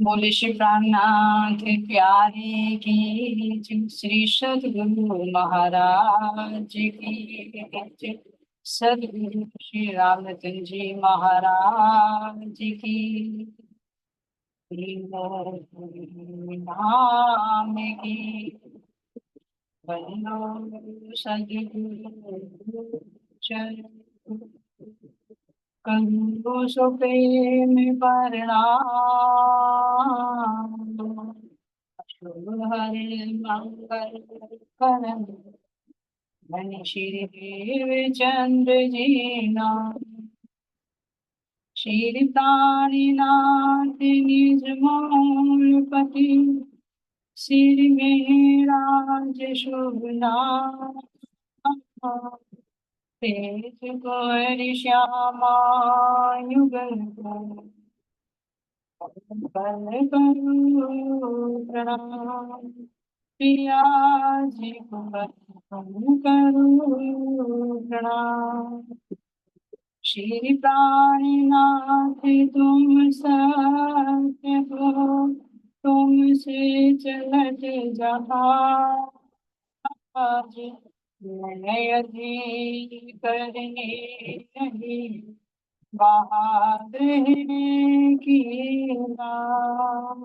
बोले श्री प्राणनाथ प्यारे की जय, श्री सद्गुरु महाराज की जय, सद्गुरु श्री रामरतन जी महाराज की नाम की बंदो सद्गुरु चरण करो सो प्रेम प्रणाम। शुभ हरि मंगल करण धन श्री देव चंद्र जी नाम। श्री प्राणीनाथ निज मौलपति श्री मेहराज शुभ नाम। तेज गौर श्यामा युगल कर करूं प्रणाम। पिया जी को करूं प्रणाम। श्री प्राणीनाथ तुम सत्य हो, तुमसे चलत जहाज नय करने नहीं बहादुर की नाम।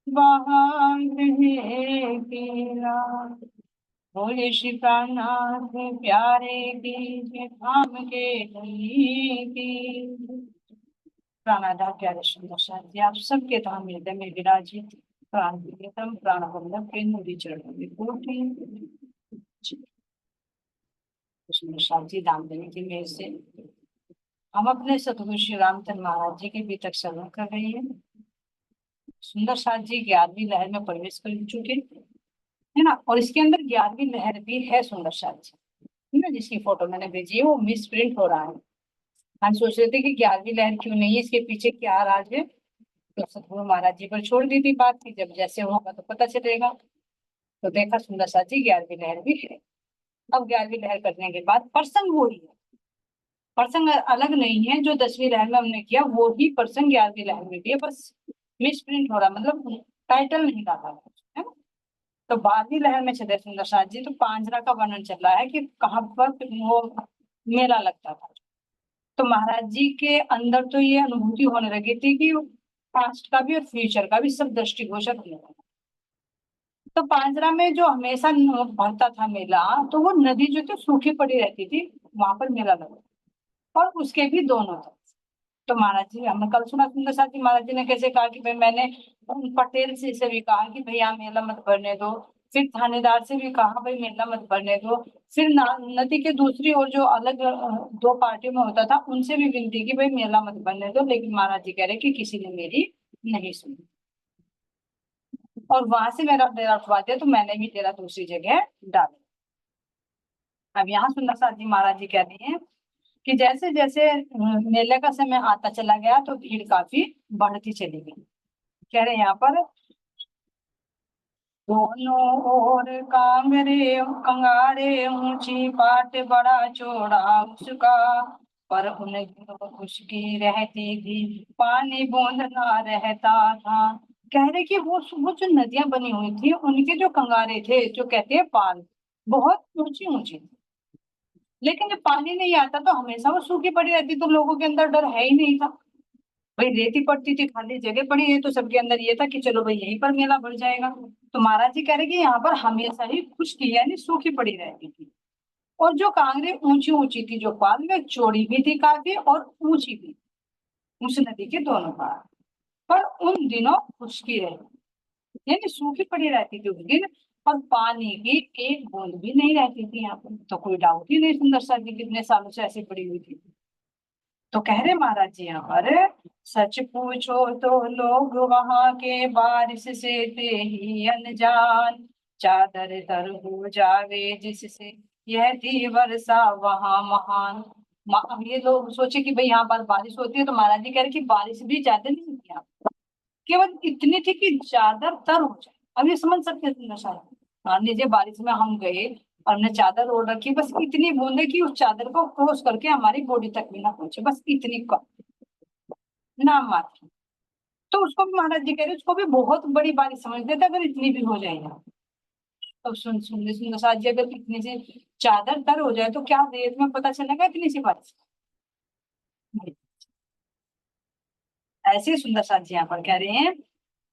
बहादुर की नाम। बोले श्री प्राणनाथ प्यारे की जय, धाम के धनी की। प्राणाधा प्यारे सुंदर साथी, आप सबके धाम हृदय में विराजित प्राण प्रियतम प्राण वल्लभ के नूरी चरणों में कोटि सुंदर साथी दाम देने की मेहर से हम अपने सतगुरु श्री रामचंद्र महाराज जी के बीतक श्रवण कर रहे हैं। सुंदर साथ जी 11वीं लहर में प्रवेश कर चुके है ना, और इसके अंदर 11वीं लहर भी है सुंदर साथ जी, है ना, जिसकी फोटो मैंने भेजी है वो मिस प्रिंट हो रहा है। हम सोच रहे थे कि 11वीं लहर क्यों नहीं है, इसके पीछे क्या राज है। तो सतगुरु महाराज जी पर छोड़ दी थी बात की, जब जैसे होगा तो पता चलेगा। तो देखा सुंदर साथ जी 11वीं लहर भी है। अब 11वीं लहर करने के बाद प्रसंग वही है, प्रसंग अलग नहीं है। जो 10वीं लहर में हमने किया वो ही प्रसंग 11वीं लहर में भी है, बस मिस प्रिंट हो रहा, मतलब टाइटल नहीं डाला है। तो 12वीं लहर में चले सुंदर साथ जी, तो पांजरा का वर्णन चल रहा है कि कहाँ पर वो मेला लगता था। तो महाराज जी के अंदर तो ये अनुभूति होने लगी थी कि पास्ट का भी और फ्यूचर का भी सब दृष्टिगोचर होने लगा। तो पांजरा में जो हमेशा भरता था मेला, तो वो नदी जो थी सूखी पड़ी रहती थी, वहां पर मेला लगा, और उसके भी दोनों था। तो महाराज जी, हमने कल सुना सुंदर साथ जी महाराज जी ने कैसे कहा कि भाई मैंने उन पटेल से भी कहा कि भाई यहाँ मेला मत भरने दो, फिर थानेदार से भी कहा भाई मेला मत भरने दो, फिर नदी के दूसरी ओर जो अलग दो पार्टियों में होता था उनसे भी विनती की भाई मेला मत भरने दो, लेकिन महाराज जी कह रहे कि किसी ने मेरी नहीं सुनी, और वहां से मेरा डेरा उठवा दिया, तो मैंने भी डेरा दूसरी जगह डाला। अब यहाँ सुंदर साथ जी महाराज जी कह रहे हैं कि जैसे जैसे मेले का समय आता चला गया तो भीड़ काफी बढ़ती चली गई। कह रहे हैं यहाँ पर दोनों ओर कांगरे कंगारे ऊंची पाट बड़ा चौड़ा उसका, पर उन दिनों उसकी रहती थी पानी बूंद ना रहता था। कह रहे कि वो जो नदियां बनी हुई थी उनके जो कंगारे थे, जो कहते हैं पाल, बहुत ऊंची ऊंची थी, लेकिन जब पानी नहीं आता तो हमेशा वो सूखी पड़ी रहती, तो लोगों के अंदर डर है ही नहीं था। भाई रेती पड़ती थी, खाली जगह पड़ी है, तो सबके अंदर ये था कि चलो भाई यहीं पर मेला भर जाएगा। तो महाराज जी कह रहे कि यहाँ पर हमेशा ही खुश्की यानी सूखी पड़ी रहती थी, और जो कांगड़े ऊंची ऊंची थी, जो पाल में चौड़ी भी थी काफी और ऊंची भी, उस नदी के दोनों पार। पर उन दिनों खुश्की रहती यानी सूखी पड़ी रहती थी उस दिन, और पानी की एक बूंद भी नहीं रहती थी यहाँ पर। तो कोई डाउट ही नहीं, सुंदर सा जी कितने सालों से ऐसी पड़ी हुई थी। तो कह रहे महाराज जी यहाँ पर, सच पूछो तो लोग वहां के बारिश से थे ही अनजान, चादर तर हो जावे जिससे यह थी वर्षा वहां महान। अब ये लोग सोचे कि भाई यहाँ पर बारिश होती है, तो महाराज जी कह रहे कि बारिश भी ज्यादा नहीं थी यहाँ, केवल इतनी थी कि चादर तर हो जाए। अब ये समझ सकते हैं तुम शायद, मान लीजिए बारिश में हम गए और हमने चादर ओढ़ रखी, बस इतनी बूंदे कि उस चादर को क्रॉस करके हमारी बॉडी तक भी ना पहुंचे, बस इतनी कम नाम मात्र। तो उसको भी महाराज जी कह रहे उसको भी बहुत बड़ी बारिश समझते थे अगर इतनी भी हो जाएगा। तो सुंदर सुंदर साथ जी अगर इतनी सी चादर तर हो जाए तो क्या रेत में पता चलेगा इतनी सी बारिश। ऐसे सुंदर साथ जी यहाँ पर कह रहे हैं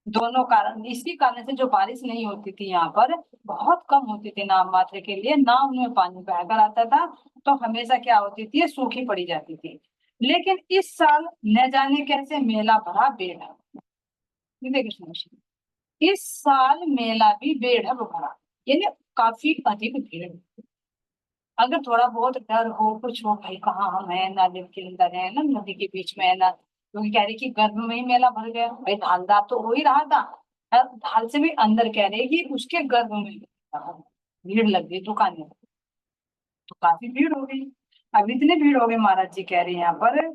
दोनों कारण, इसी कारण से जो बारिश नहीं होती थी यहाँ पर, बहुत कम होती थी नाम मात्र के लिए, ना उनमें पानी बहकर आता था, तो हमेशा क्या होती थी, सूखी पड़ी जाती थी। लेकिन इस साल न जाने कैसे मेला भरा बेढंग। ये देखिए सुनिए, इस साल मेला भी बेढंग भरा, यानी काफी अधिक भीड़। अगर थोड़ा बहुत डर हो कुछ हो, भाई कहाँ हम है, नाले के अंदर है ना, नदी के बीच में है ना, क्योंकि कह रही कि गर्भ में ही मेला भर गया, भाई ढालदार तो हो ही रहा था, ढाल से भी अंदर कह रहे कि उसके गर्भ में भीड़ लग गई दुकानें, तो काफी भीड़ हो गई। अब इतनी भीड़ हो गई, महाराज जी कह रहे हैं यहाँ पर,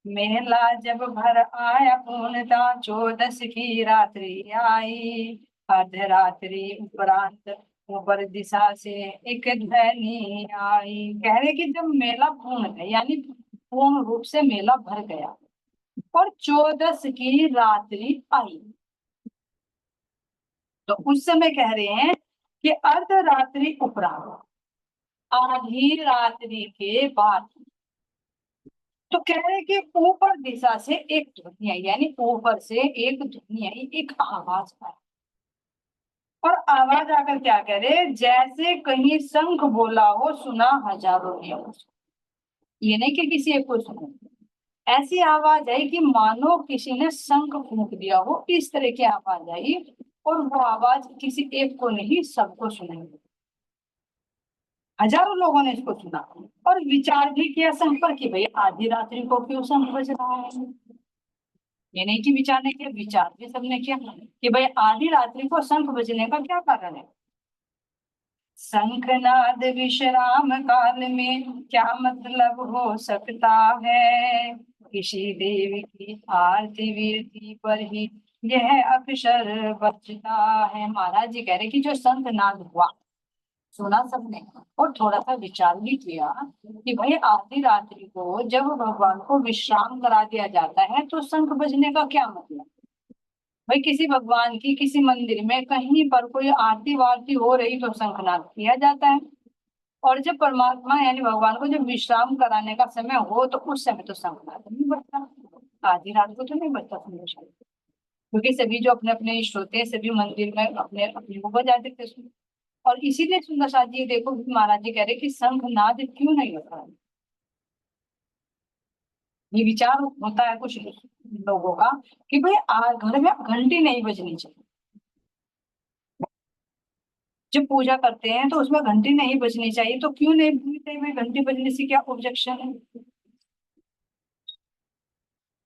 मेला जब भर आया पूर्णता, चौदस की रात्रि आई, अर्धरात्रि उपरांत ऊपर दिशा से एक ध्वनि आई। कह रहे कि जब मेला पूर्ण है, यानी पूर्ण रूप से मेला भर गया और चौदस की रात्रि आई, तो उस समय कह रहे हैं कि अर्धरात्रि उपरांत, आधी रात्रि के बाद, तो कह रहे कि ऊपर दिशा से एक ध्वनि आई, यानी ऊपर से एक ध्वनि आई, एक आवाज आई। और आवाज आकर क्या करे, जैसे कहीं शंख बोला हो, सुना हजारों ने। ये नहीं कि किसी एक को सुनो, ऐसी आवाज आई कि मानो किसी ने शंख फूंक दिया हो, इस तरह की आवाज आई। और वो आवाज किसी एक को नहीं, सबको सुनाई दी। हजारों लोगों ने इसको सुना और विचार भी किया शंख पर कि भाई आधी रात्रि को क्यों शंख बज रहा है। ये नहीं कि विचार नहीं किया, विचार भी सबने किया कि भाई आधी रात्रि को शंख बजने का क्या कारण है। शंखनाद विश्राम काल में क्या मतलब हो सकता है, किसी देवी की आरती वीरती पर ही यह अक्षर बजता है। महाराज जी कह रहे कि जो शंखनाद हुआ, सुना सबने और थोड़ा सा विचार भी किया कि भाई आधी रात्रि को जब भगवान को विश्राम करा दिया जाता है तो शंख बजने का क्या मतलब। भाई किसी भगवान की किसी मंदिर में कहीं पर कोई आरती वारती हो रही तो शंखनाद किया जाता है, और जब परमात्मा यानी भगवान को जब विश्राम कराने का समय हो तो उस समय तो शंखनाद नहीं बजता, आधी रात को तो नहीं बजता शंख, क्योंकि सभी जो अपने अपने इष्ट होते हैं सभी मंदिर में अपने अपने को बजाते थे। और इसीलिए सुंदर साथ जी देखो महाराज जी कह रहे कि शंखनाद क्यों नहीं होता है। ये विचार होता है कुछ लोगों का कि भाई घर में घंटी नहीं बजनी चाहिए, जब पूजा करते हैं तो उसमें घंटी नहीं बजनी चाहिए, तो क्यों नहीं बजनी चाहिए भाई, घंटी बजने से क्या ऑब्जेक्शन है।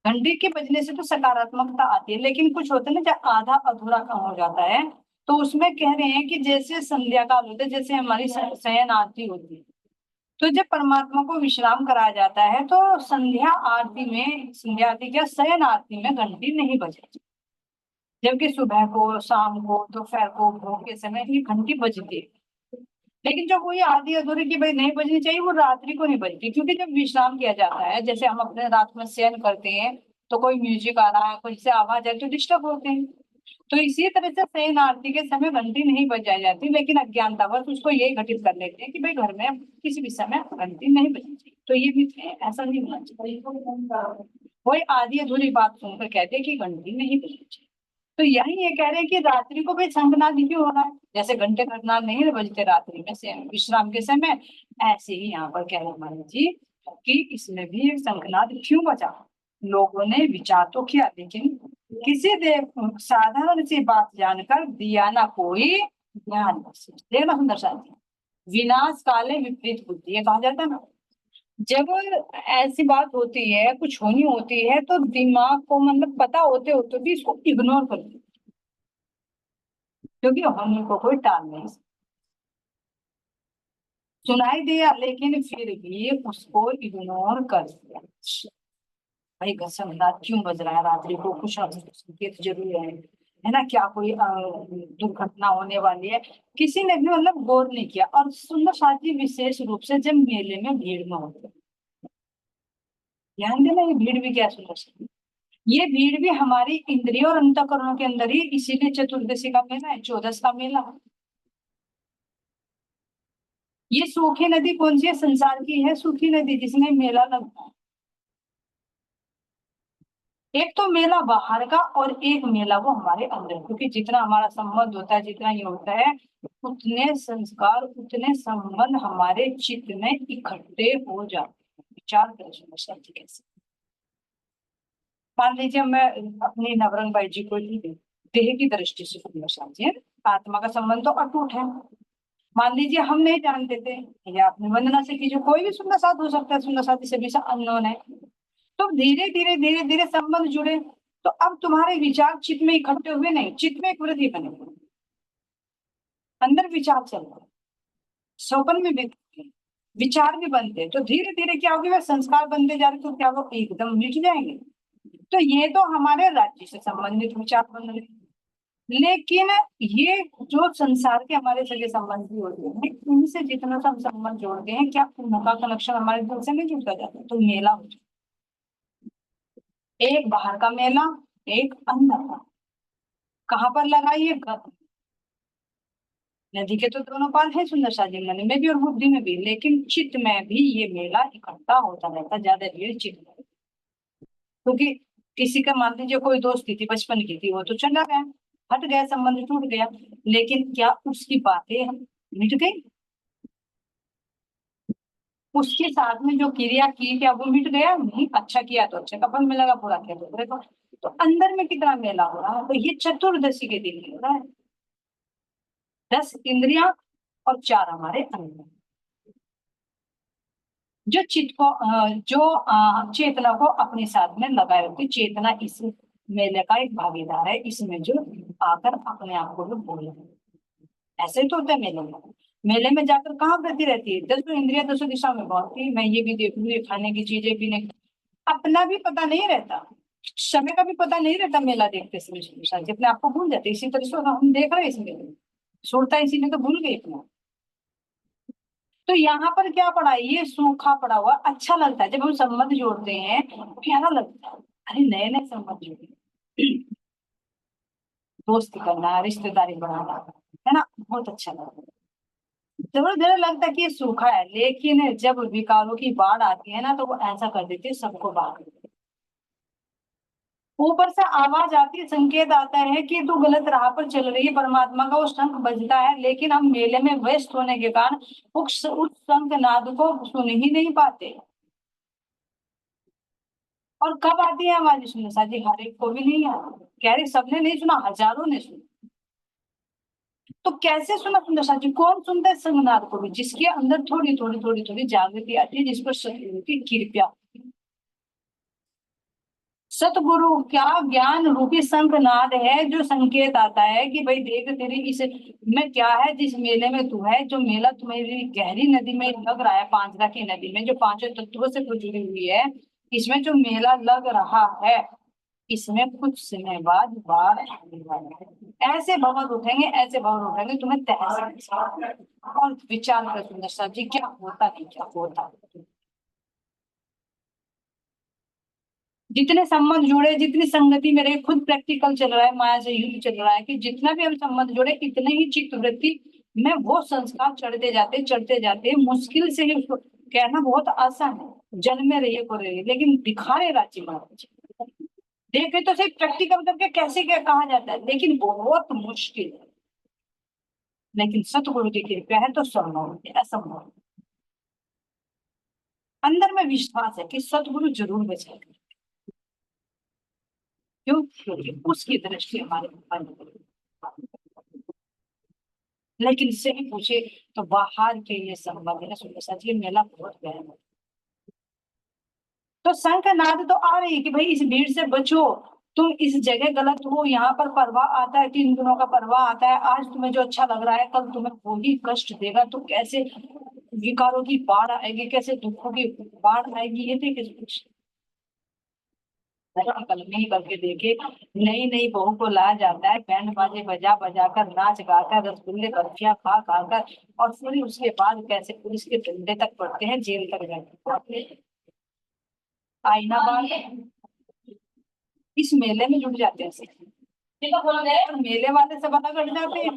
घंटी के बजने से तो सकारात्मकता आती है, लेकिन कुछ होता है ना जब आधा अधूरा काम हो जाता है, तो उसमें कह रहे हैं कि जैसे संध्या काल होता है, जैसे हमारी शयन आरती होती है, तो जब परमात्मा को विश्राम कराया जाता है तो संध्या आरती में, संध्या आरती क्या शयन आरती में घंटी नहीं बजेगी, जबकि सुबह को शाम को दोपहर को भोग के समय ये घंटी बजती है। लेकिन जो वही आधी अधूरी की भाई नहीं बजनी चाहिए, वो रात्रि को नहीं बजती, क्योंकि जब विश्राम किया जाता है, जैसे हम अपने रात में शयन करते हैं तो कोई म्यूजिक आ रहा है, कोई से आवाज है तो डिस्टर्ब होते हैं, तो इसी तरह से शयन आरती के समय घंटी नहीं बजाई जाती, लेकिन अज्ञानतावश उसको यही घटित कर लेते हैं कि भाई घर में किसी भी समय घंटी नहीं बजनी चाहिए, तो ये भी ऐसा नहीं होना चाहिए। वही आधी अधूरी बात सुनकर कहते हैं कि घंटी नहीं बजनी चाहिए। तो यही ये कह रहे हैं कि रात्रि को भाई शंखनाद क्यों हो रहा है, जैसे घंटे घटनाद नहीं बजते रात्रि में से विश्राम के समय, ऐसे ही यहाँ पर कह रहे महाराज जी कि इसमें भी एक शंखनाद क्यों बजा। लोगों ने विचार तो किया, लेकिन किसी देव साधारण सी बात जानकर दिया ना कोई ज्ञान बख्शिश। देखना सुंदर साथी, विनाश काले विपरीत बुद्धि, ये कहा जाता है ना, जब ऐसी बात होती है कुछ होनी होती है तो दिमाग को मतलब पता होते होते भी इसको इग्नोर कर दिया, क्योंकि होने को कोई टाल नहीं सकता। सुनाई दिया लेकिन फिर भी उसको इग्नोर कर दिया। भाई घसमदार क्यों बज रहा है रात्रि को, कुछ ना कुछ संकेत जरूर है ना, क्या कोई दुर्घटना होने वाली है, किसी ने भी मतलब गौर नहीं किया। और सुंदर साथी विशेष रूप से जब मेले में भीड़ में होते हैं, ध्यान देना ये भीड़ भी क्या सुंदर साथी, ये भीड़ भी हमारी इंद्रियों और अंतःकरणों के अंदर ही, इसीलिए चतुर्दशी का मेला है, 14 का मेला। ये सूखी नदी कौन सी है? संसार की है सूखी नदी जिसमें मेला लगता है। एक तो मेला बाहर का और एक मेला वो हमारे अंदर, क्योंकि जितना हमारा संबंध होता है, जितना ये होता है, उतने संस्कार, उतने संबंध हमारे चित्त में इकट्ठे हो जाते हैं। विचार करें सुंदर सा जी कैसे। मान लीजिए मैं अपनी नवरंग बाई जी को ही देह की दृष्टि से सुंदर सा जी, आत्मा का संबंध तो अटूट है। मान लीजिए हम नहीं जानते थे, या आपने वंदना से कीजिए, कोई भी सुंदर साथ हो सकता है, सुंदर साथी से भी अननोन है, तो धीरे धीरे धीरे धीरे संबंध जुड़े, तो अब तुम्हारे विचार चित्त में इकट्ठे हुए नहीं, चित्त में एक वृद्धि बने, अंदर विचार चल रहे, स्वप्न में भी विचार भी बनते, तो धीरे धीरे क्या होगी, वह संस्कार बनते जा रहे, तो क्या वो एकदम मिट जाएंगे? तो ये तो हमारे राज्य से संबंधित विचार बन रहे, लेकिन ये जो संसार के हमारे सगे संबंधी होते हैं, इनसे जितना सा हम संबंध जोड़ते हैं, क्या उनका कनेक्शन हमारे दिल से नहीं जुड़ता जाता? तो मेला हो जाता, एक बाहर का मेला, एक अंदर का। कहाँ पर लगाइए? गर्भ। नदी के तो दोनों पार है सुंदर सा, मन में भी और बुद्धि में भी, लेकिन चित्त में भी ये मेला इकट्ठा होता रहता, ज्यादा भीड़ चित्त में। क्योंकि किसी का मान लीजिए कोई दोस्ती थी, बचपन की थी, वो तो चला गया, हट गया, संबंध टूट गया, लेकिन क्या उसकी बातें मिट गई? उसके साथ में जो क्रिया की, क्या वो मिट गया? नहीं। अच्छा किया तो अच्छे का फल मिलेगा, बुरा किया तो बुरे का। तो अंदर में कितना मेला हो रहा है? तो ये चतुर्दशी के दिन ही हो रहा है। 10 इंद्रियां और 4 हमारे अंदर, जो चित्त को जो चेतना को अपने साथ में लगाए होती, चेतना इस मेले का एक भागीदार है, इसमें जो आकर अपने आप को भी बोल रहे हैं। ऐसे तो होता है मेले में। मेले में जाकर कहाँ वृद्धि रहती है? 10 इंद्रिया 10 दिशा में भागती है, मैं ये भी देख लूँ, ये खाने की चीजें, पीने की, अपना भी पता नहीं रहता, समय का भी पता नहीं रहता। मेला देखते समय शायद अपने आपको भूल जाते, इसी तरह से हम देख रहे हैं इसमें सुनता है, इसीलिए तो भूल गए इतना। तो यहाँ पर क्या पड़ा है? ये सूखा पड़ा हुआ अच्छा लगता है, जब हम संबंध जोड़ते हैं प्यारा लगता है। अरे नए नए संबंध जोड़े, दोस्ती करना, रिश्तेदारी बढ़ाना, है ना, बहुत अच्छा लगता है। जरूर जरूर लगता है कि ये सूखा है, लेकिन जब विकारों की बाढ़ आती है ना, तो वो ऐसा कर देती है, सबको बाढ़ देती है। ऊपर से आवाज आती है, संकेत आता है कि तू गलत राह पर चल रही है, परमात्मा का वो शंख बजता है, लेकिन हम मेले में व्यस्त होने के कारण उस शंख नाद को सुन ही नहीं पाते। और कब आती है आवाज? सुनो साजी, हर एक को भी नहीं आती, कह रही सबने नहीं सुना, हजारों ने सुना। तो कैसे सुना सुंदर साजी? कौन सुनता है संगनाद को भी? जिसके अंदर थोड़ी थोड़ी थोड़ी थोड़ी जागृति आती है, जिस पर सतगुरु की कृपा। सतगुरु क्या ज्ञान रूपी शंखनाद है, जो संकेत आता है कि भाई देख, तेरी इस में क्या है, जिस मेले में तू है, जो मेला तुम्हें गहरी नदी में लग रहा है, पांचदा की नदी में, जो पांचों तत्वों से जुड़ी हुई है, इसमें जो मेला लग रहा है, इसमें कुछ समय बाद बाढ़ आने वाला है। ऐसे भवन उठेंगे, ऐसे भवन उठेंगे, तुम्हें तहस। और विचार कर सुंदर साहब जी, क्या होता नहीं, क्या होता। जितने संबंध जुड़े, जितनी संगति में रहे, खुद प्रैक्टिकल चल रहा है, माया से युद्ध चल रहा है, कि जितना भी हम संबंध जुड़े, इतने ही चित्त वृत्ति में वो संस्कार चढ़ते जाते, मुश्किल से ही उसको कहना बहुत आसान है, जन्मे रहिए को रहिए, लेकिन दिखाए राज्य महाराज, देखे तो सही प्रैक्टिकल करके कैसे क्या कहा जाता है, लेकिन बहुत मुश्किल है। लेकिन सतगुरु की कृपा है तो संभव है, असंभव है। अंदर में विश्वास है कि सतगुरु जरूर बचाएगा। क्यों? क्योंकि उसकी दृष्टि हमारे ऊपर है। लेकिन इससे भी पूछे तो बाहर के ये संबंध है, सुंदर सा जी, मेला बहुत गहरा है। तो शंखनाद तो आ रही है कि भाई इस भीड़ से बचो, तुम इस जगह गलत हो, यहाँ पर परवाह आता है, 3 दिनों का परवाह आता है, आज तुम्हें जो अच्छा लग रहा है, कल तुम्हें वही कष्ट देगा, तो कैसे विकारों की बाढ़ आएगी, कैसे दुखों की बाढ़ आएगी, ये देखे कुछ कल नहीं करके देखे। नई नई बहू को लाया जाता है, बैंड बाजे बजा बजा कर, नाच गाकर, रसगुल्ले बर्फियां खा खा कर, और फिर उसके बाद कैसे पुलिस के डंडे तक पड़ते हैं, जेल तक जाते हैं। आईना बाग इस मेले में जुट जाते हैं सब। और मेले वाले से पता कर जाते हैं,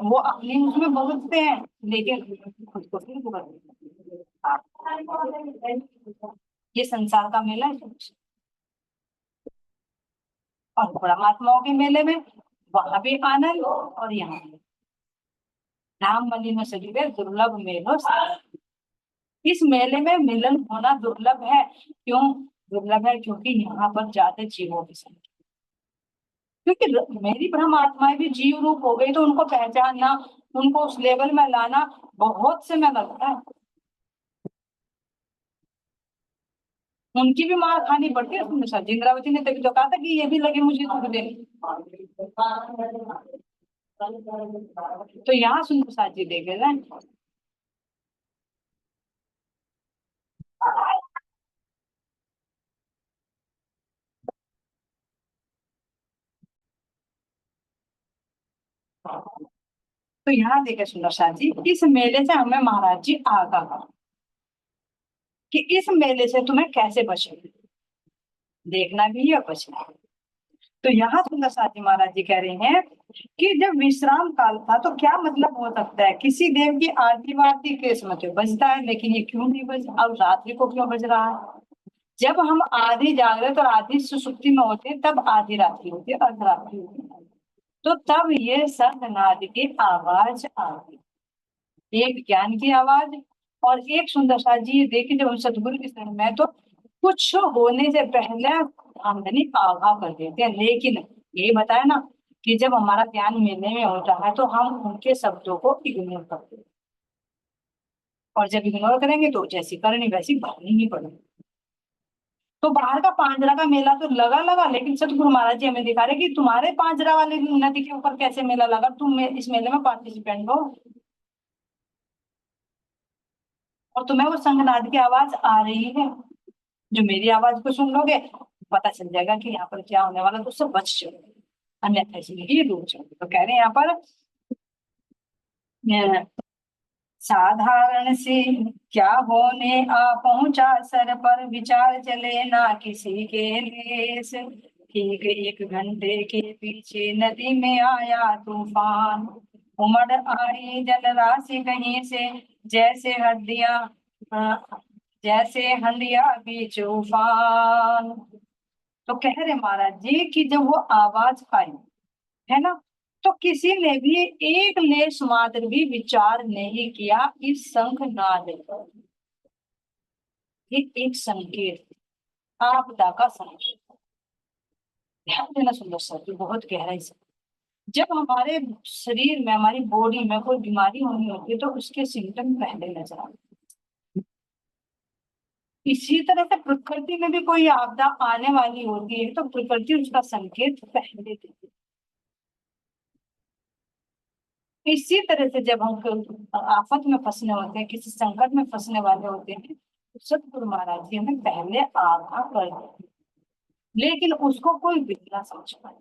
वो अपनी उसमें भुगतते हैं, लेकिन खुद को फिर भुगतते हैं। ये संसार का मेला है। और परमात्माओं के मेले में वहां भी आनंद और यहाँ भी। राम मली में सजीवे दुर्लभ मेलो सार। इस मेले में मिलन होना दुर्लभ है। क्यों दुर्लभ है? क्योंकि यहाँ पर ज्यादा जीवों की संख्या, क्योंकि मेरी ब्रह्म आत्माएं भी जीव रूप हो गई, तो उनको पहचानना, उनको उस लेवल में लाना बहुत समय लगता है। उनकी भी मार खानी पड़ती है हमेशा। इंद्रावती ने तभी तो कहा था कि ये भी लगे मुझे दुख देने। तो यहाँ सुंदर साथ जी देखे जाए। तो यहाँ देखे सुंदर साथ जी, इस मेले से हमें महाराज जी आगाह करा कि इस मेले से तुम्हें कैसे बचना, देखना भी है और बचना है। तो यहाँ सुंदर साथ जी महाराज जी कह रहे हैं कि जब विश्राम काल था तो क्या मतलब हो सकता है, किसी देव की आरती वारती के समय तो बजता है, लेकिन ये क्यों नहीं बज, और रात्रि को क्यों बज रहा है? जब हम आधी जागृत और आधी सुसुप्ति में होते हैं तब आधी रात्रि होती है, अर्धरात्रि होती है। तो तब ये शंखनाद की आवाज आती, एक ज्ञान की आवाज और एक सुंदर सा जी। ये देखिए जब हम सतगुरु के शरण में तो कुछ होने से पहले आमदनी आगाह कर देते हैं, लेकिन ये बताया ना कि जब हमारा ध्यान मेले में होता है तो हम उनके शब्दों को इग्नोर करते हैं, और जब इग्नोर करेंगे तो जैसी करनी वैसी भरनी ही पड़ेगी। तो बाहर का पांजरा का मेला तो लगा लगा, लेकिन सतगुरु महाराज जी हमें दिखा रहे कि तुम्हारे पांजरा वाले नदी के ऊपर कैसे मेला लगा, तुम इस मेले में पार्टिसिपेंट हो, और तुम्हें वो संगनाद की आवाज आ रही है। जो मेरी आवाज को सुन लोगे पता चल जाएगा कि यहाँ पर क्या होने वाला, तो उससे बच जाओ, अन्यथा इसलिए ही रुक जाओ। तो कह रहे हैं यहाँ पर साधारण से क्या होने आ पहुंचा सर पर, विचार चले ना किसी के लेस। ठीक 1 घंटे के पीछे नदी में आया तूफान, उमड़ आई जल राशि कहीं से, जैसे हड्डियां जैसे हंडिया बीच उफान। तो कह रहे महाराज जी कि जब वो आवाज आई है ना, तो किसी ने भी एक लेश मात्र भी विचार नहीं किया इस शंखनाद पर। ये एक संकेत, आपदा का संकेत। ध्यान देना सुंदर सर, बहुत गहराई से। जब हमारे शरीर में, हमारी बॉडी में कोई बीमारी होनी होती है तो उसके सिम्टम पहले नजर आते हैं। इसी तरह से प्रकृति में भी कोई आपदा आने वाली होती है तो प्रकृति उसका संकेत पहले देती है। इसी तरह से जब हम आफत में फंसने होते हैं, किसी संकट में फंसने वाले होते हैं, तो सतगुरु महाराज जी हमें पहले आगाह कर देते हैं, लेकिन उसको कोई भी ना समझ पाए।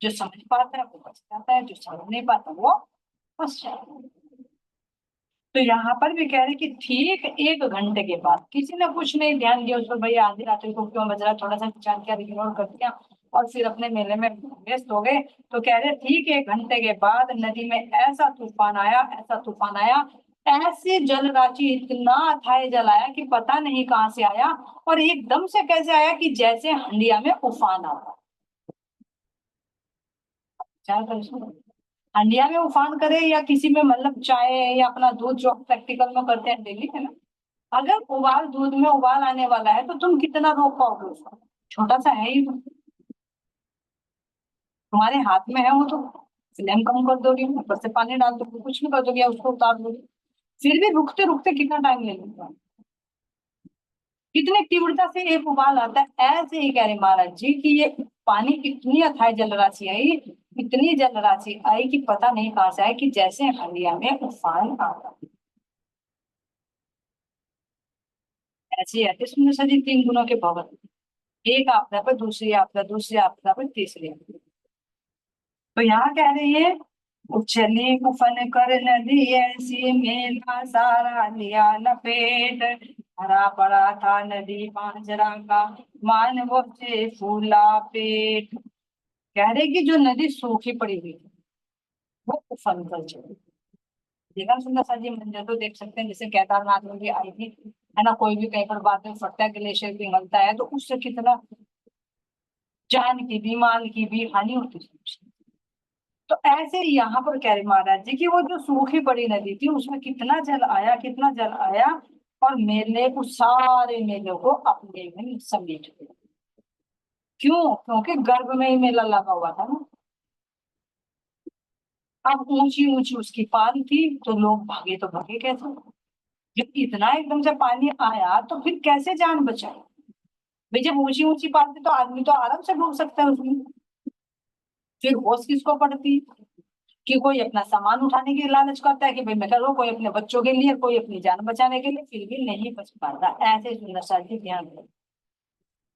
जो समझ पाता है वो बच जाता है, जो समझ नहीं पाता वो फंस जाता है। तो यहाँ पर भी कह रहे कि ठीक 1 घंटे के बाद किसी ने कुछ नहीं ध्यान दिया उस पर, भैया आधी रात्रि को क्यों बज रहा है, थोड़ा सा विचार किया, इग्नोर कर दिया और फिर अपने मेले में व्यस्त हो गए। तो कह रहे ठीक 1 घंटे के बाद नदी में ऐसा तूफान आया, ऐसा तूफान आया, ऐसे जल राशि, इतना अथाह जल आया कि पता नहीं कहाँ से आया, और एकदम से कैसे आया कि जैसे हंडिया में उफान आता। विचार कर इसको। हंडिया में उफान करे या किसी में, मतलब चाय या अपना दूध जो प्रैक्टिकल में करते हैं डेली, है ना, अगर उबाल, दूध में उबाल आने वाला है तो तुम कितना रोक पाओगे उसको? छोटा सा है ही वो। तुम्हारे हाथ में है वो, तो फ्लेम कम कर दोगे, ऊपर से पानी डाल दोगे, कुछ नहीं कर दोगे, या उसको उतार दोगे, फिर भी रुकते रुकते कितना टाइम ले लेगा, कितनी तीव्रता से एक उबाल आता है। ऐसे ही कह रहे महाराज जी कि ये पानी इतनी अथाह जलराशि आई, इतनी जलराशि आई कि पता नहीं कहां से आई, कि जैसे हंडिया में उफान आता। ऐसे आते सुंदर सा जी 3 गुणों के भवन, एक आपदा पर दूसरी आपदा, दूसरी आपदा पर तीसरी आपदा। तो यहाँ कह रही है उछली उफन कर नदी ऐसी, मेला सारा लिया लपेट, भरा पड़ा था नदी पांजरा का, मानवों से फूला पेट। कह रहे कि जो नदी सूखी पड़ी हुई थी वो उफान कर चली। देखा सुंदर सा जी मंजर तो देख सकते हैं, जैसे केदारनाथ में भी आई थी, है ना, कोई भी कहीं पर बादल फटता है, ग्लेशियर पिघलता है, तो उससे कितना जान की भी माल की भी हानि होती थी। तो ऐसे ही यहाँ पर कह रहे महाराज जी की वो जो सूखी पड़ी नदी थी उसमें कितना जल आया, कितना जल आया, और मेले उस सारे मेले को अपने में समेट लिया। क्यों? क्योंकि गर्भ में ही मेला लगा हुआ था ना। अब ऊंची ऊंची उसकी पाल थी, तो लोग भागे तो भागे कैसे? जब इतना एकदम से पानी आया तो फिर कैसे जान बचाए? भाई जब ऊंची ऊंची पाल थी तो आदमी तो आराम से डूब सकता है उसमें। फिर होश किसको पड़ती कि कोई अपना सामान उठाने की लालच करता है कि भाई मैं करूँ, कोई अपने बच्चों के लिए, कोई अपनी जान बचाने के लिए, फिर भी नहीं बच पाता। ऐसे नशा की ध्यान रहे।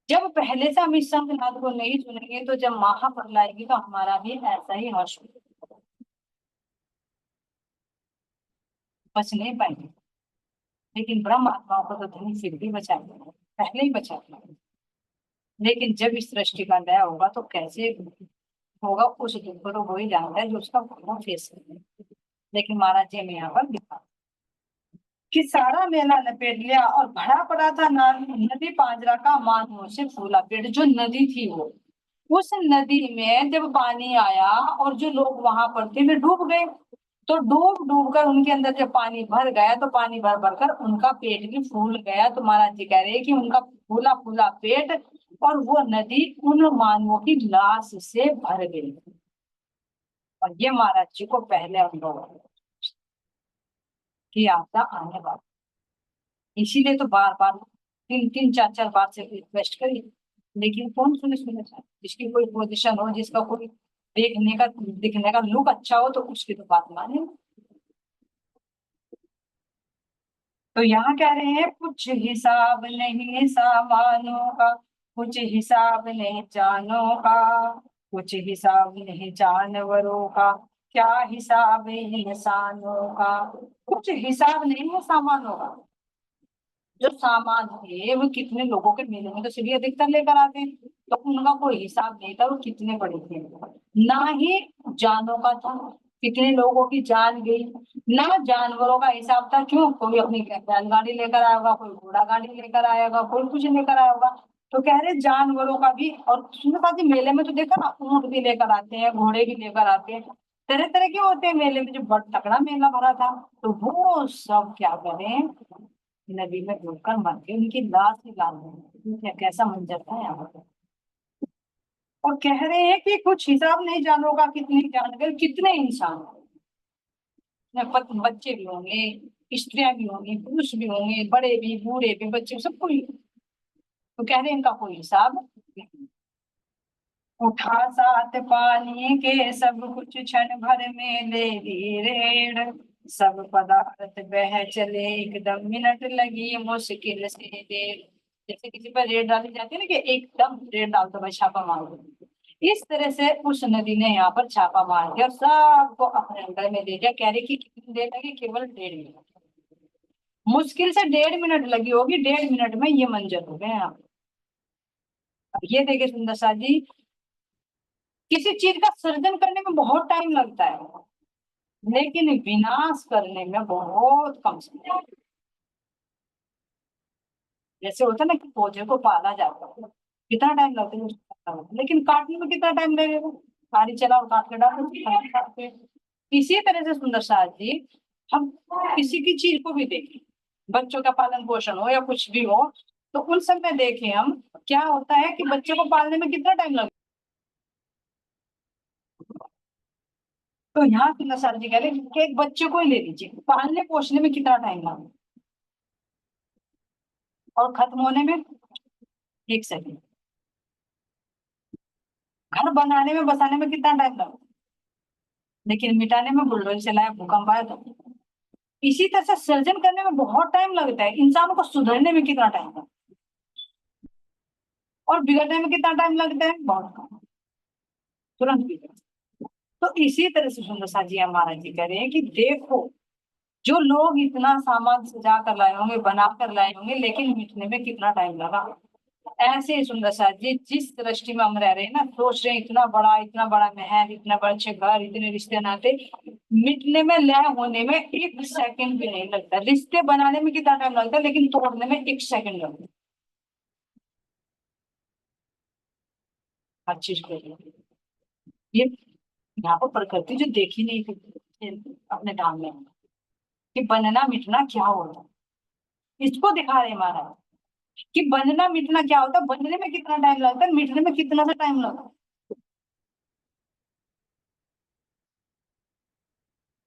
जब पहले से हम इस संतनाद को नहीं चुनेंगे तो जब महाप्रलय आएगी तो हमारा भी ऐसा ही हर्ष बच नहीं पाएंगे। लेकिन ब्रह्म आत्माओं को तो धनी फिर भी बचा लिया, पहले ही बचा लिया। लेकिन जब इस सृष्टि का लय होगा तो कैसे होगा, उस दुख को तो वही जानता है जो उसका फेस करे। लेकिन महाराज जी में यहाँ पर दिखा कि सारा मेला लपेट लिया और भरा पड़ा था नदी पांजरा का, मानो से फूला पेट। जो नदी थी वो, उस नदी में जब पानी आया और जो लोग वहां पर थे वे डूब गए। तो डूब डूब कर उनके अंदर जब पानी भर गया तो पानी भर भर कर उनका पेट भी फूल गया। तो महाराज जी कह रहे हैं कि उनका फूला फूला पेट और वो नदी उन मानवों की लाश से भर गई। और ये महाराज जी को पहले अनुभव हुआ कि आपदा आने वाला। इसीलिए तो बार बार तीन तीन चार चार बार से रिक्वेस्ट करी, लेकिन कौन सुने चाहे। जिसकी कोई पोजीशन हो, जिसका कोई देखने का दिखने का लुक अच्छा हो, तो उसकी तो बात माने। तो यहाँ कह रहे हैं कुछ हिसाब नहीं सामानों का, कुछ हिसाब नहीं जानों का, कुछ हिसाब नहीं जानवरों का, क्या हिसाब है इंसानों का। कुछ हिसाब नहीं है सामानों का। जो सामान थे वो कितने लोगों के मेले में तो सभी अधिकतर लेकर आते हैं, तो उनका कोई हिसाब नहीं था वो कितने बड़े थे। ना ही जानों का था, कितने लोगों की जान गई। ना जानवरों का हिसाब था, क्यों? कोई अपनी बैलगाड़ी लेकर आया होगा, कोई घोड़ा गाड़ी लेकर आया होगा, कोई कुछ लेकर आया होगा। तो कह रहे जानवरों का भी। और सुनो साथी, मेले में तो देखा ना, ऊंट भी लेकर आते हैं, घोड़े भी लेकर आते हैं, तरह तरह के होते हैं मेले में। जो बड़ा तगड़ा मेला भरा था, तो वो सब क्या करें, नदी में डूबकर मर गए। उनकी लाश ही लाश है। क्या कैसा मंजर था यहाँ पर। और कह रहे हैं कि कुछ हिसाब नहीं जानों का, कितने जानवर, कितने इंसान, बच्चे भी होंगे, स्त्रियां भी होंगी, पुरुष भी होंगे, बड़े भी, बूढ़े भी, बच्चे, सबको ही। तो कह रहे हैं इनका कोई हिसाब नहीं। उठा साथ पानी के सब कुछ क्षण भर में ले ली रेड़, सब पदार्थ बह चले एकदम, मिनट लगी मुश्किल से देर। जैसे किसी पर रेड डाली जाती है ना, कि एकदम रेड डाल दो भाई, छापा मार दो। इस तरह से उस नदी ने यहाँ पर छापा मार दिया और सबको अपने अंदर में ले गया। कह रही कि कितनी देर लगी? केवल 1.5 मिनट। मुश्किल से 1.5 मिनट लगी होगी, 1.5 मिनट में ये मंजर हो गए यहाँ पे। अब ये देखिए सुंदर सा जी, किसी चीज का सृजन करने में बहुत टाइम लगता है, लेकिन विनाश करने में बहुत कम समय। जैसे होता है ना कि पौधे को पाला जाता है, कितना टाइम लगता है उसको काटने में, लेकिन काटने में कितना टाइम लगेगा? गाड़ी चलाओ, काट के डालो, काट के। इसी तरह से सुंदर साथ जी, हम किसी की चीज को भी देखें, बच्चों का पालन पोषण हो या कुछ भी हो, तो उन सब में देखें हम, क्या होता है कि बच्चे को पालने में कितना टाइम लगता है। तो यहाँ सुंदर साथ जी कह रहे हैं कि एक बच्चे को ही ले लीजिए, पालने पोषने में कितना टाइम लगता है और खत्म होने में 1 सेकंड। घर बनाने में, बसाने में कितना टाइम लगता है, लेकिन मिटाने में बुलडोजर चलाया, भूकंप आया तो। इसी तरह से सर्जन करने में बहुत टाइम लगता है, इंसानों को सुधरने में कितना टाइम लगता है, और बिगड़ने में कितना टाइम लगता है, बहुत कम, तुरंत बिगड़। तो इसी तरह से सुंदर सा जी हमारा जी कह रहे हैं कि देखो, जो लोग इतना सामान सजा कर लाए होंगे, बना कर लाए होंगे, लेकिन मिटने में कितना टाइम लगा। ऐसे ही सुंदर सा जी, जिस दृष्टि में हम रह रहे हैं ना, सोच रहे हैं इतना बड़ा महल, इतना बड़ा अच्छे घर, इतने रिश्ते नाते, मिटने में, लय होने में 1 सेकंड भी नहीं लगता। रिश्ते बनाने में कितना टाइम लगता है, लेकिन तोड़ने में 1 सेकंड लगता है। हर चीज को ये यहाँ पर प्रकृति जो देखी नहीं थी अपने टाइम में, कि बनना मिटना क्या होता है, इसको दिखा रहे महाराज, कि बनना मिटना क्या होता है, बनने में कितना टाइम लगता है, मिटने में कितना सा टाइम लगता है।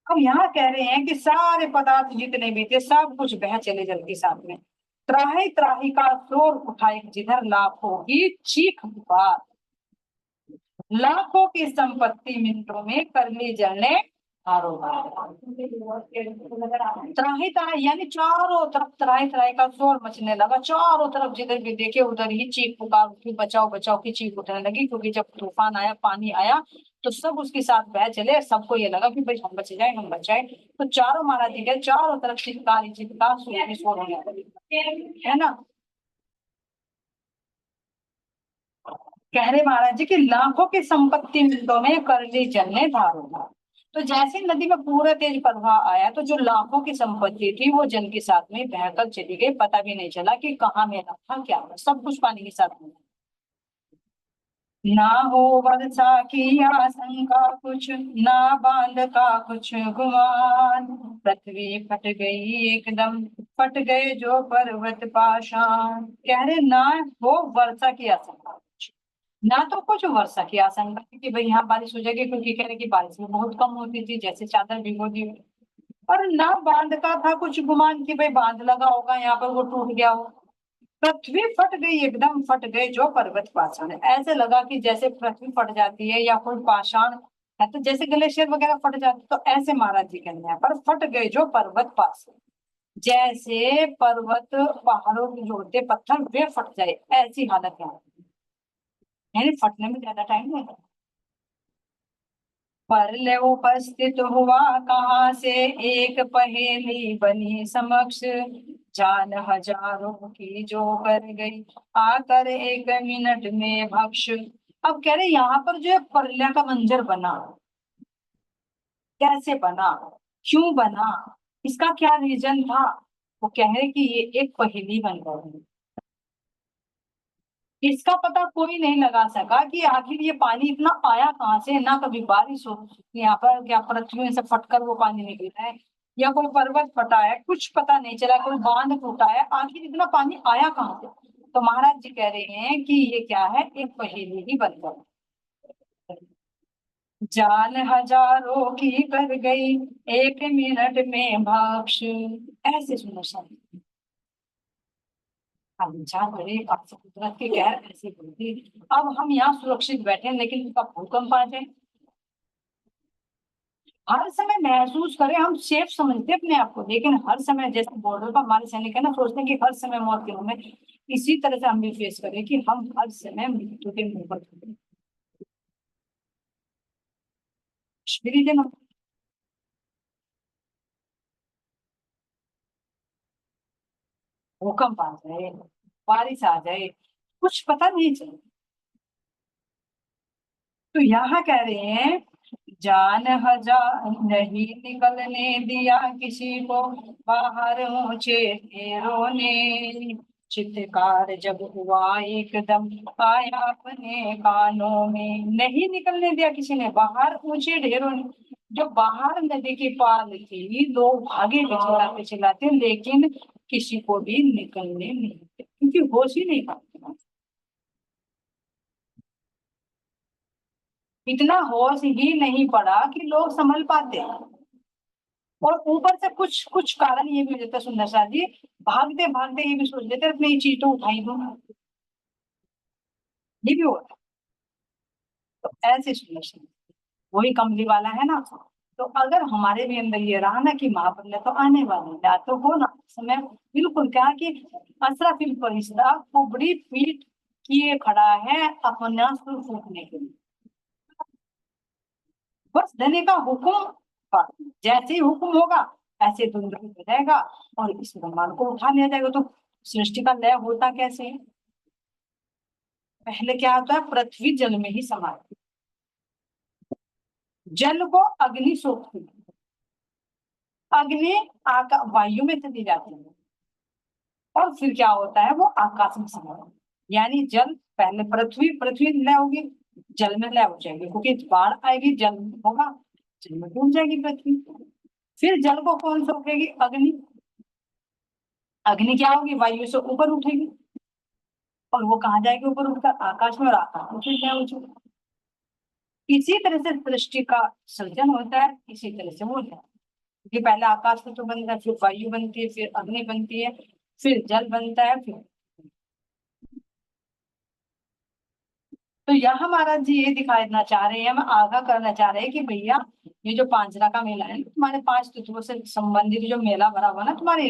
हम यहाँ कह रहे हैं कि सारे पदार्थ जितने भी थे सब कुछ बह चले जल के साथ में। त्राहि त्राहि का शोर उठाए जिधर लाखों की चीख पुकार, लाखों की संपत्ति मिनटों में कर ली जलने कारोबार। त्राहि त्राहि यानी चारों तरफ त्राहि त्राहि का शोर मचने लगा, चारों तरफ जिधर भी देखे उधर ही चीख पुकार उठी, बचाओ बचाओ की चीख उठने लगी, क्योंकि जब तूफान आया, पानी आया, तो सब उसके साथ बह चले। सबको ये लगा कि भाई हम बच जाए, हम बच जाए। तो चारों महाराज जी के चारों तरफ चित्कार ही चित्कार, शोर ही शोर होने लगे, है ना। कह रहे महाराज जी की लाखों की संपत्ति मिनटों में कर ली जलने धारोगा। तो जैसे नदी में पूरा तेज प्रवाह आया, तो जो लाखों की संपत्ति थी वो जल के साथ में बहकर चली गई, पता भी नहीं चला कि कहाँ मेरा था, क्या था, सब कुछ पानी के साथ में। ना हो वर्षा की आशंका कुछ, ना बांध का कुछ गुमान, पृथ्वी फट गई एकदम, फट गए जो पर्वत पाषाण। कह रहे ना हो वर्षा की आशंका, ना तो कुछ वर्षा की आशंका थी कि भाई यहाँ बारिश हो जाएगी, क्योंकि कह रहे कि बारिश भी बहुत कम होती थी, जैसे चादर भिगो दी। और ना बांध का था कुछ गुमान कि भाई बांध लगा होगा यहाँ पर, वो टूट गया हो। पृथ्वी फट गई एकदम, फट गए जो पर्वत पाषाण। ऐसे लगा कि जैसे पृथ्वी फट जाती है या कोई पाषाण है, तो जैसे ग्लेशियर वगैरह फट जाते, तो ऐसे महाराज जी कहने हैं, पर फट गए जो पर्वत पाषाण, जैसे पर्वत पहाड़ों के जो होते पत्थर वे फट जाए, ऐसी हालत है। यानी फटने में ज्यादा टाइम नहीं लगता। परले उपस्थित हुआ कहाँ से एक पहेली बनी समक्ष, जान हजारों की जो कर गई आकर 1 मिनट में भक्ष। अब कह रहे यहाँ पर जो है परले का मंजर बना, कैसे बना, क्यों बना, इसका क्या रीजन था। वो कह रहे कि ये एक पहेली बन गई, इसका पता कोई नहीं लगा सका कि आखिर ये पानी इतना आया कहाँ से। ना कभी बारिश हो यहाँ पर, क्या पृथ्वी से फटकर वो पानी निकला है, या कोई पर्वत फटा है, कुछ पता नहीं चला, कोई बांध टूटा है, आखिर इतना पानी आया कहाँ से। तो महाराज जी कह रहे हैं कि ये क्या है, एक पहेली ही बन गई। जान हजारों की कर गई 1 मिनट में भक्ष। ऐसे सुनो सब, हम इंसान बड़े आपसे कुदरत के कहर ऐसे बोलती। अब हम यहाँ सुरक्षित बैठे हैं, लेकिन उनका भूकंप आ जाए, हर समय महसूस करें, हम सेफ समझते हैं अपने आप को, लेकिन हर समय जैसे बॉर्डर पर हमारे सैनिक है ना, सोचते हैं कि हर समय मौत के मुंह में, इसी तरह से हम भी फेस करें कि हम हर समय मृत्यु के मुंह पर खड़े हैं। कश्मीरी जन, भूकंप आ जाए, बारिश आ जाए, कुछ पता नहीं चले। तो यहाँ कह रहे हैं, जान हजार नहीं निकलने दिया किसी को बाहर ऊंचे ढेरों ने, चित्कार जब हुआ एकदम आया अपने कानों में, नहीं निकलने दिया किसी ने बाहर ऊंचे ढेरों ने। जब बाहर नदी की पाल थी, लोग भागे भी चिल्लाते चिल्लाते, लेकिन किसी को भी निकलने नहीं दिया, क्योंकि होश ही नहीं पाते। इतना होश ही नहीं पड़ा कि लोग संभल पाते। और ऊपर से कुछ कुछ कारण ये भी हो जाता है सुंदर सा जी, भागते भागते ये भी सोच लेते अपनी ये चीज तो उठाई दो, ये भी होता। तो ऐसे सुंदर सा, वही कमली वाला है ना। तो अगर हमारे भी अंदर ये रहा ना कि महाबल्य तो आने वाले हैं, या तो हो ना समय, बिल्कुल क्या कि असराफिल फरिश्ता कुबड़ी पीठ किए खड़ा है अपना सुर फूकने के लिए, बस देने का हुक्म, जैसे ही हुक्म होगा ऐसे धुंध हो जाएगा और इस ब्रह्मांड को उठा लिया जाएगा। तो सृष्टि का लय होता कैसे है? पहले क्या होता है, पृथ्वी जल में ही समाती, जल को अग्नि सोखती है, अग्नि वायु में चली जाती है और फिर क्या होता है, वो आकाश में समाती है। यानी जल पहले पृथ्वी, पृथ्वी लय होगी, जल में लय हो जाएगी, क्योंकि बाढ़ आएगी, जल होगा, जल में डूब जाएगी पृथ्वी। फिर जल को कौन सोखेगी, अग्नि, अग्नि क्या होगी, वायु से ऊपर उठेगी और वो कहाँ जाएगी, ऊपर उठकर आकाश में, और आकाश में फिर लय हो जाएगी। इसी तरह से सृष्टि का सृजन होता है, इसी तरह से वो होता है कि पहले आकाश में तो बनता है, फिर वायु बनती है, फिर अग्नि बनती है, फिर जल बनता है, फिर। तो यहाँ महाराज जी ये दिखाना चाह रहे हैं, हम आगाह करना चाह रहे हैं कि भैया ये जो पांचरा का मेला है, तुम्हारे पांच तत्वों से संबंधित जो मेला भरा हुआ ना तुम्हारे